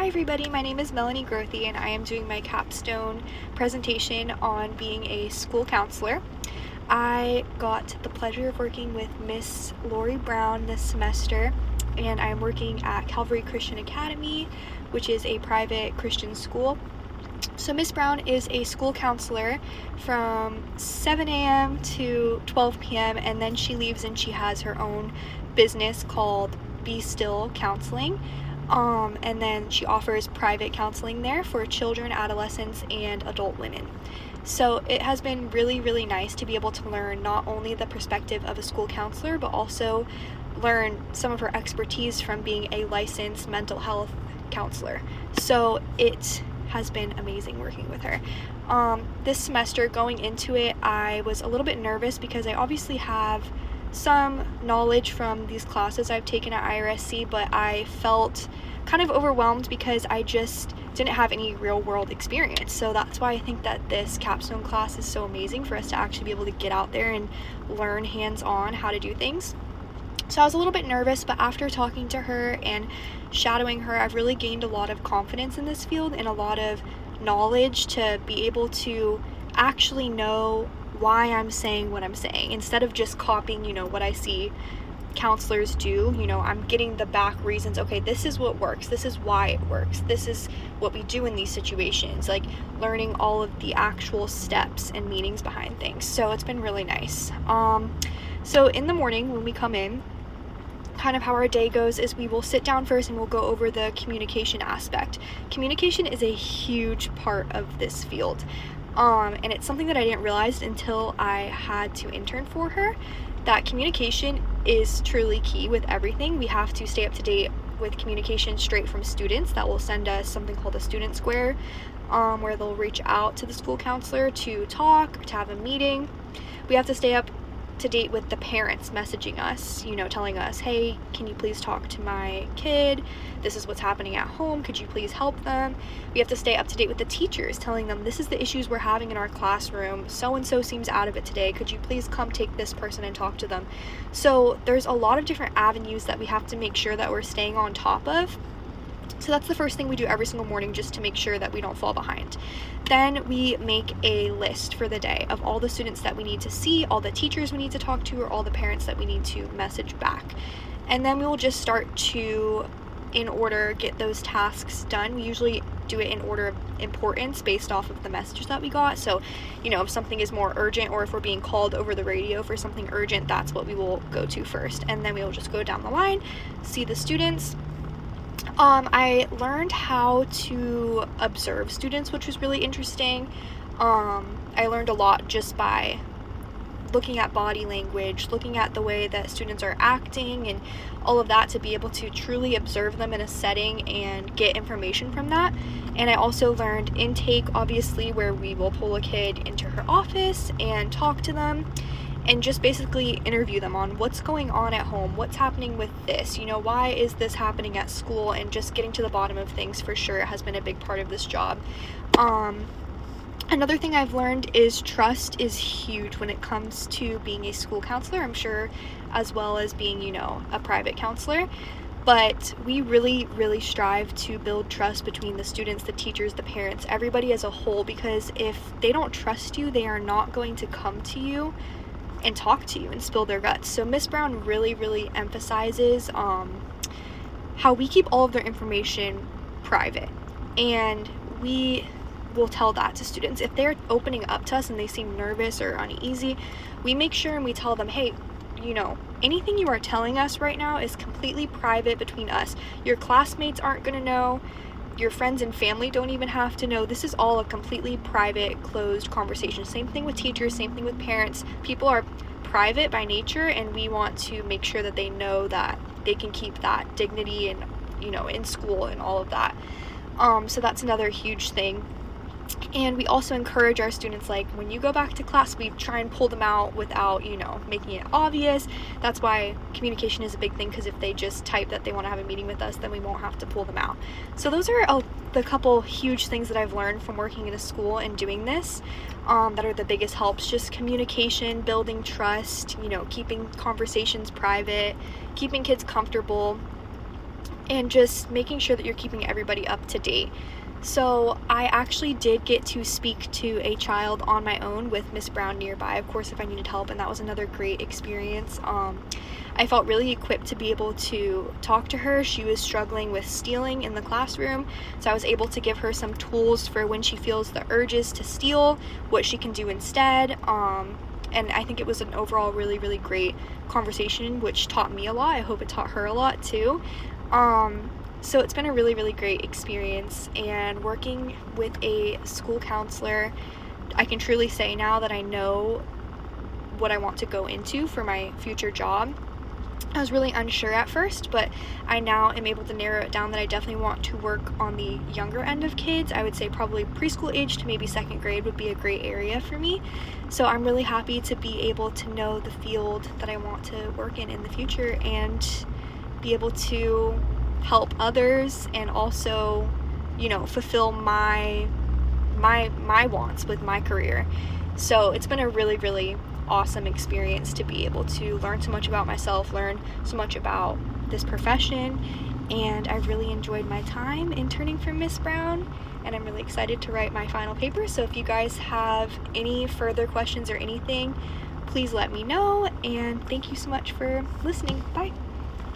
Hi everybody, my name is Melanie Grothy and I am doing my capstone presentation on being a school counselor. I got the pleasure of working with Miss Lori Brown this semester, and I'm working at Calvary Christian Academy, which is a private Christian school. So Miss Brown is a school counselor from 7 a.m. to 12 p.m. and then she leaves and she has her own business called Be Still Counseling. And then she offers private counseling there for children, adolescents, and adult women. So it has been really, really nice to be able to learn not only the perspective of a school counselor, but also learn some of her expertise from being a licensed mental health counselor. So it has been amazing working with her. This semester, going into it, I was a little bit nervous because I obviously have some knowledge from these classes I've taken at IRSC, but I felt kind of overwhelmed because I just didn't have any real world experience. So that's why I think that this capstone class is so amazing for us to actually be able to get out there and learn hands-on how to do things. So I was a little bit nervous, but after talking to her and shadowing her, I've really gained a lot of confidence in this field and a lot of knowledge to be able to actually know why I'm saying what I'm saying instead of just copying, what I see counselors do. I'm getting the back reasons. Okay, this is what works. This is why it works. This is what we do in these situations, like learning all of the actual steps and meanings behind things. So it's been really nice. So in the morning when we come in, kind of how our day goes is we will sit down first and we'll go over the communication aspect. Communication is a huge part of this field. And it's something that I didn't realize until I had to intern for her, that communication is truly key with everything. We have to stay up to date with communication straight from students. That will send us something called a student square, where they'll reach out to the school counselor to talk, to have a meeting. We have to stay up to date with the parents messaging us, telling us, hey, can you please talk to my kid? This is what's happening at home. Could you please help them? We have to stay up to date with the teachers, telling them this is the issues we're having in our classroom. So-and-so seems out of it today. Could you please come take this person and talk to them? So there's a lot of different avenues that we have to make sure that we're staying on top of. So that's the first thing we do every single morning, just to make sure that we don't fall behind. Then we make a list for the day of all the students that we need to see, all the teachers we need to talk to, or all the parents that we need to message back. And then we will just start to, in order, get those tasks done. We usually do it in order of importance based off of the messages that we got. So, if something is more urgent or if we're being called over the radio for something urgent, that's what we will go to first. And then we will just go down the line, see the students. I learned how to observe students, which was really interesting. I learned a lot just by looking at body language, looking at the way that students are acting and all of that, to be able to truly observe them in a setting and get information from that. And I also learned intake, obviously, where we will pull a kid into her office and talk to them and just basically interview them on what's going on at home, what's happening with this, why is this happening at school, and just getting to the bottom of things for sure has been a big part of this job. Another thing I've learned is trust is huge when it comes to being a school counselor, I'm sure, as well as being, a private counselor. But we really, really strive to build trust between the students, the teachers, the parents, everybody as a whole, because if they don't trust you, they are not going to come to you and talk to you and spill their guts. So Miss Brown really, really emphasizes how we keep all of their information private, and we will tell that to students. If they're opening up to us and they seem nervous or uneasy, we make sure and we tell them, hey, anything you are telling us right now is completely private between us. Your classmates aren't going to know. Your friends and family don't even have to know. This is all a completely private, closed conversation. Same thing with teachers, same thing with parents. People are private by nature, and we want to make sure that they know that they can keep that dignity and, in school and all of that. So that's another huge thing. And we also encourage our students, like, when you go back to class, we try and pull them out without, making it obvious. That's why communication is a big thing, because if they just type that they want to have a meeting with us, then we won't have to pull them out. So those are the couple huge things that I've learned from working in a school and doing this, that are the biggest helps. Just communication, building trust, keeping conversations private, keeping kids comfortable, and just making sure that you're keeping everybody up to date. So I actually did get to speak to a child on my own with Miss Brown nearby, of course, if I needed help, and that was another great experience. I felt really equipped to be able to talk to her. She was struggling with stealing in the classroom, so I was able to give her some tools for when she feels the urges to steal, what she can do instead. And I think it was an overall really, really great conversation, which taught me a lot. I hope it taught her a lot too. So it's been a really, really great experience, and working with a school counselor, I can truly say now that I know what I want to go into for my future job. I was really unsure at first, but I now am able to narrow it down that I definitely want to work on the younger end of kids. I would say probably preschool age to maybe second grade would be a great area for me. So I'm really happy to be able to know the field that I want to work in the future, and be able to help others, and also, fulfill my wants with my career. So it's been a really, really awesome experience to be able to learn so much about myself, learn so much about this profession, and I really enjoyed my time interning for Miss Brown, and I'm really excited to write my final paper. So if you guys have any further questions or anything, please let me know, and thank you so much for listening. Bye.